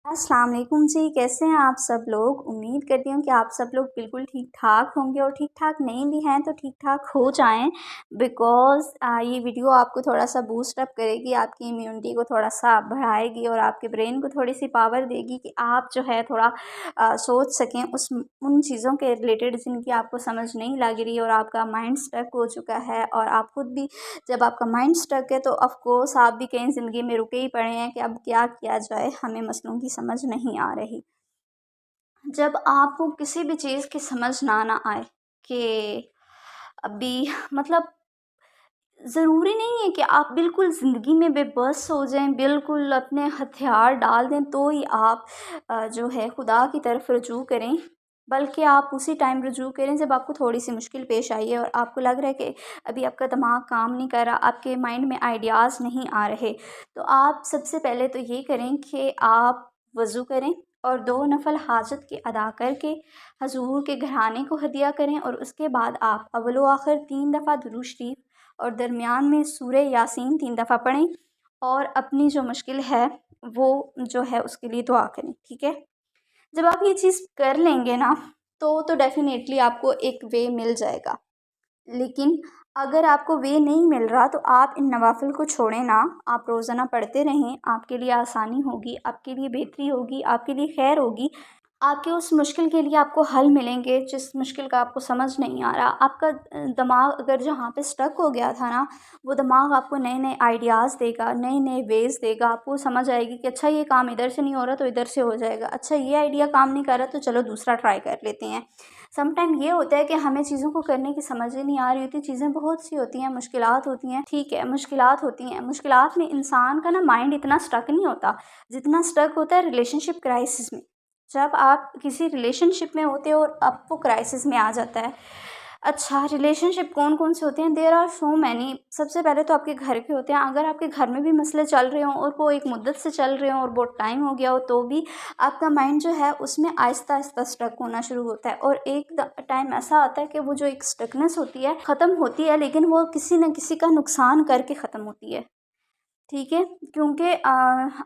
अस्सलाम वालेकुम जी, कैसे हैं आप सब लोग। उम्मीद करती हूँ कि आप सब लोग बिल्कुल ठीक-ठाक होंगे और ठीक-ठाक नहीं भी हैं तो ठीक-ठाक हो जाएँ। बिकॉज़ ये वीडियो आपको थोड़ा-सा बूस्ट अप करेगी, आपकी इम्यूनिटी को थोड़ा-सा बढ़ाएगी और आपके ब्रेन को थोड़ी-सी पावर देगी कि आप जो है थोड़ा सोच सकें उन चीज़ों के रिलेटेड जिनकी आपको समझ नहीं लग रही और आपका माइंड स्टक हो चुका है। और आप खुद भी जब आपका माइंड स्टक है तो ऑफ़ कोर्स आप भी कहीं ज़िंदगी में रुके ही पड़े हैं कि अब क्या किया जाए, हमें मसलों की समझ नहीं आ रही। जब आपको किसी भी चीज़ की समझ ना आए कि अभी मतलब ज़रूरी नहीं है कि आप बिल्कुल ज़िंदगी में बेबस हो जाएं, बिल्कुल अपने हथियार डाल दें तो ही आप जो है खुदा की तरफ रुजू करें, बल्कि आप उसी टाइम रुजू करें जब आपको थोड़ी सी मुश्किल पेश आई है और आपको लग रहा है कि अभी आपका दिमाग काम नहीं कर रहा, आपके माइंड में आइडियाज़ नहीं आ रहे। तो आप सबसे पहले तो ये करें कि आप वज़ू करें और 2 नफल हाजत के अदा करके हजूर के घराने को हदिया करें और उसके बाद आप अव्वल व आखिर 3 दफ़ा दुरूद शरीफ और दरमियान में सूरह यासीन 3 दफ़ा पढ़ें और अपनी जो मुश्किल है वो जो है उसके लिए दुआ करें, ठीक है। जब आप ये चीज़ कर लेंगे ना तो डेफ़िनेटली आपको एक वे मिल जाएगा। लेकिन अगर आपको वे नहीं मिल रहा तो आप इन नवाफ़िल को छोड़ें ना, आप रोज़ाना पढ़ते रहें, आपके लिए आसानी होगी, आपके लिए बेहतरी होगी, आपके लिए खैर होगी। आपके उस मुश्किल के लिए आपको हल मिलेंगे जिस मुश्किल का आपको समझ नहीं आ रहा। आपका दिमाग अगर जहाँ पे स्टक हो गया था ना, वो दिमाग आपको नए-नए आइडियाज़ देगा, नए-नए वेज़ देगा। आपको समझ आएगी कि अच्छा ये काम इधर से नहीं हो रहा तो इधर से हो जाएगा। अच्छा ये आइडिया काम नहीं कर रहा तो चलो दूसरा ट्राई कर लेते हैं। सम टाइम ये होता है कि हमें चीज़ों को करने की समझ ही नहीं आ रही होती, चीज़ें बहुत सी होती हैं, मुश्किलात होती हैं, ठीक है, मुश्किलात होती हैं। मुश्किलात में इंसान का ना माइंड इतना स्टक नहीं होता, जितना स्टक होता है रिलेशनशिप क्राइसिस में। जब आप किसी रिलेशनशिप में होते हो और आपको क्राइसिस में आ जाता है। अच्छा, रिलेशनशिप कौन-कौन से होते हैं? There are so many. सबसे पहले तो आपके घर के होते हैं। अगर आपके घर में भी मसले चल रहे हों और वो एक मुद्दत से चल रहे हों और बहुत टाइम हो गया हो तो भी आपका माइंड जो है उसमें आहिस्ता-आहिस्ता स्टक होना शुरू होता है और एक टाइम ऐसा आता है कि वो जो एक स्टकनेस होती है ख़त्म होती है, लेकिन वो किसी न किसी का नुकसान करके ख़त्म होती है। ठीक है, क्योंकि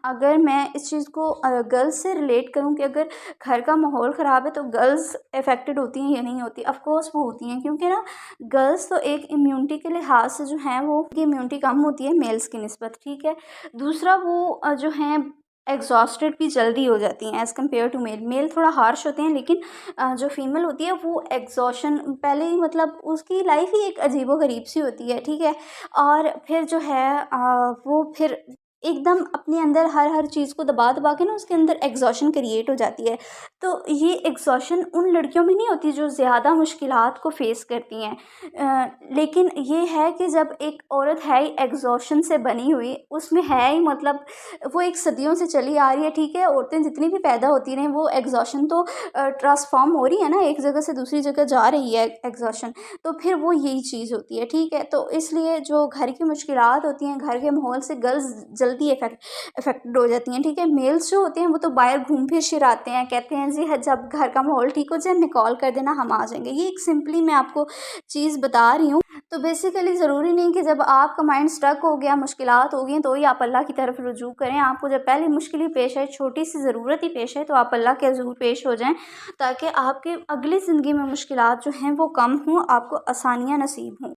अगर मैं इस चीज़ को गर्ल्स से रिलेट करूँ कि अगर घर का माहौल ख़राब है तो गर्ल्स अफेक्टेड होती हैं या नहीं होती, ऑफ कोर्स वो होती हैं, क्योंकि ना गर्ल्स तो एक इम्यूनिटी के लिहाज से जो हैं वो उनकी इम्यूनिटी कम होती है मेल्स की निस्बत, ठीक है। दूसरा वो जो हैं एग्जॉस्टेड भी जल्दी हो जाती हैं as compare to male. Male थोड़ा हार्श होते हैं, लेकिन जो फीमेल होती है वो एग्जॉशन पहले ही मतलब उसकी लाइफ ही एक अजीबो-गरीब सी होती है, ठीक है। और फिर जो है वो फिर एकदम अपने अंदर हर चीज़ को दबा के ना उसके अंदर एग्ज़ॉशन क्रिएट हो जाती है। तो ये एग्ज़ॉशन उन लड़कियों में नहीं होती जो ज़्यादा मुश्किलात को फ़ेस करती हैं। लेकिन ये है कि जब एक औरत है ही एग्ज़ॉशन से बनी हुई, उसमें है ही मतलब वो एक सदियों से चली आ रही है, ठीक है। औरतें जितनी भी पैदा होती रहें वो एग्ज़ॉशन तो ट्रांसफ़ॉर्म हो रही है ना, एक जगह से दूसरी जगह जा रही है एग्ज़ॉशन। तो फिर वो यही चीज़ होती है, ठीक है। तो इसलिए जो घर की मुश्किलात होती हैं, घर के माहौल से गर्ल्स जल्दी अफेक्टेड हो जाती हैं, ठीक है। मेल्स जो होते हैं वो तो बाहर घूम फिर फिर आते हैं, कहते हैं जी जब घर का माहौल ठीक हो जाए हमें कॉल कर देना, हम आ जाएंगे। ये एक सिंपली मैं आपको चीज़ बता रही हूँ। तो बेसिकली ज़रूरी नहीं कि जब आपका माइंड स्टक हो गया, मुश्किलात हो गई तो ही आप अल्लाह की तरफ रुजू करें। आपको जब पहली मुश्किल ही पेश आए, छोटी सी ज़रूरत ही पेश आए तो आप अल्लाह के हज़ूर पेश हो जाएं, ताकि आपके अगली ज़िंदगी में मुश्किलात जो हैं वो कम हों, आपको आसानियाँ नसीब हों।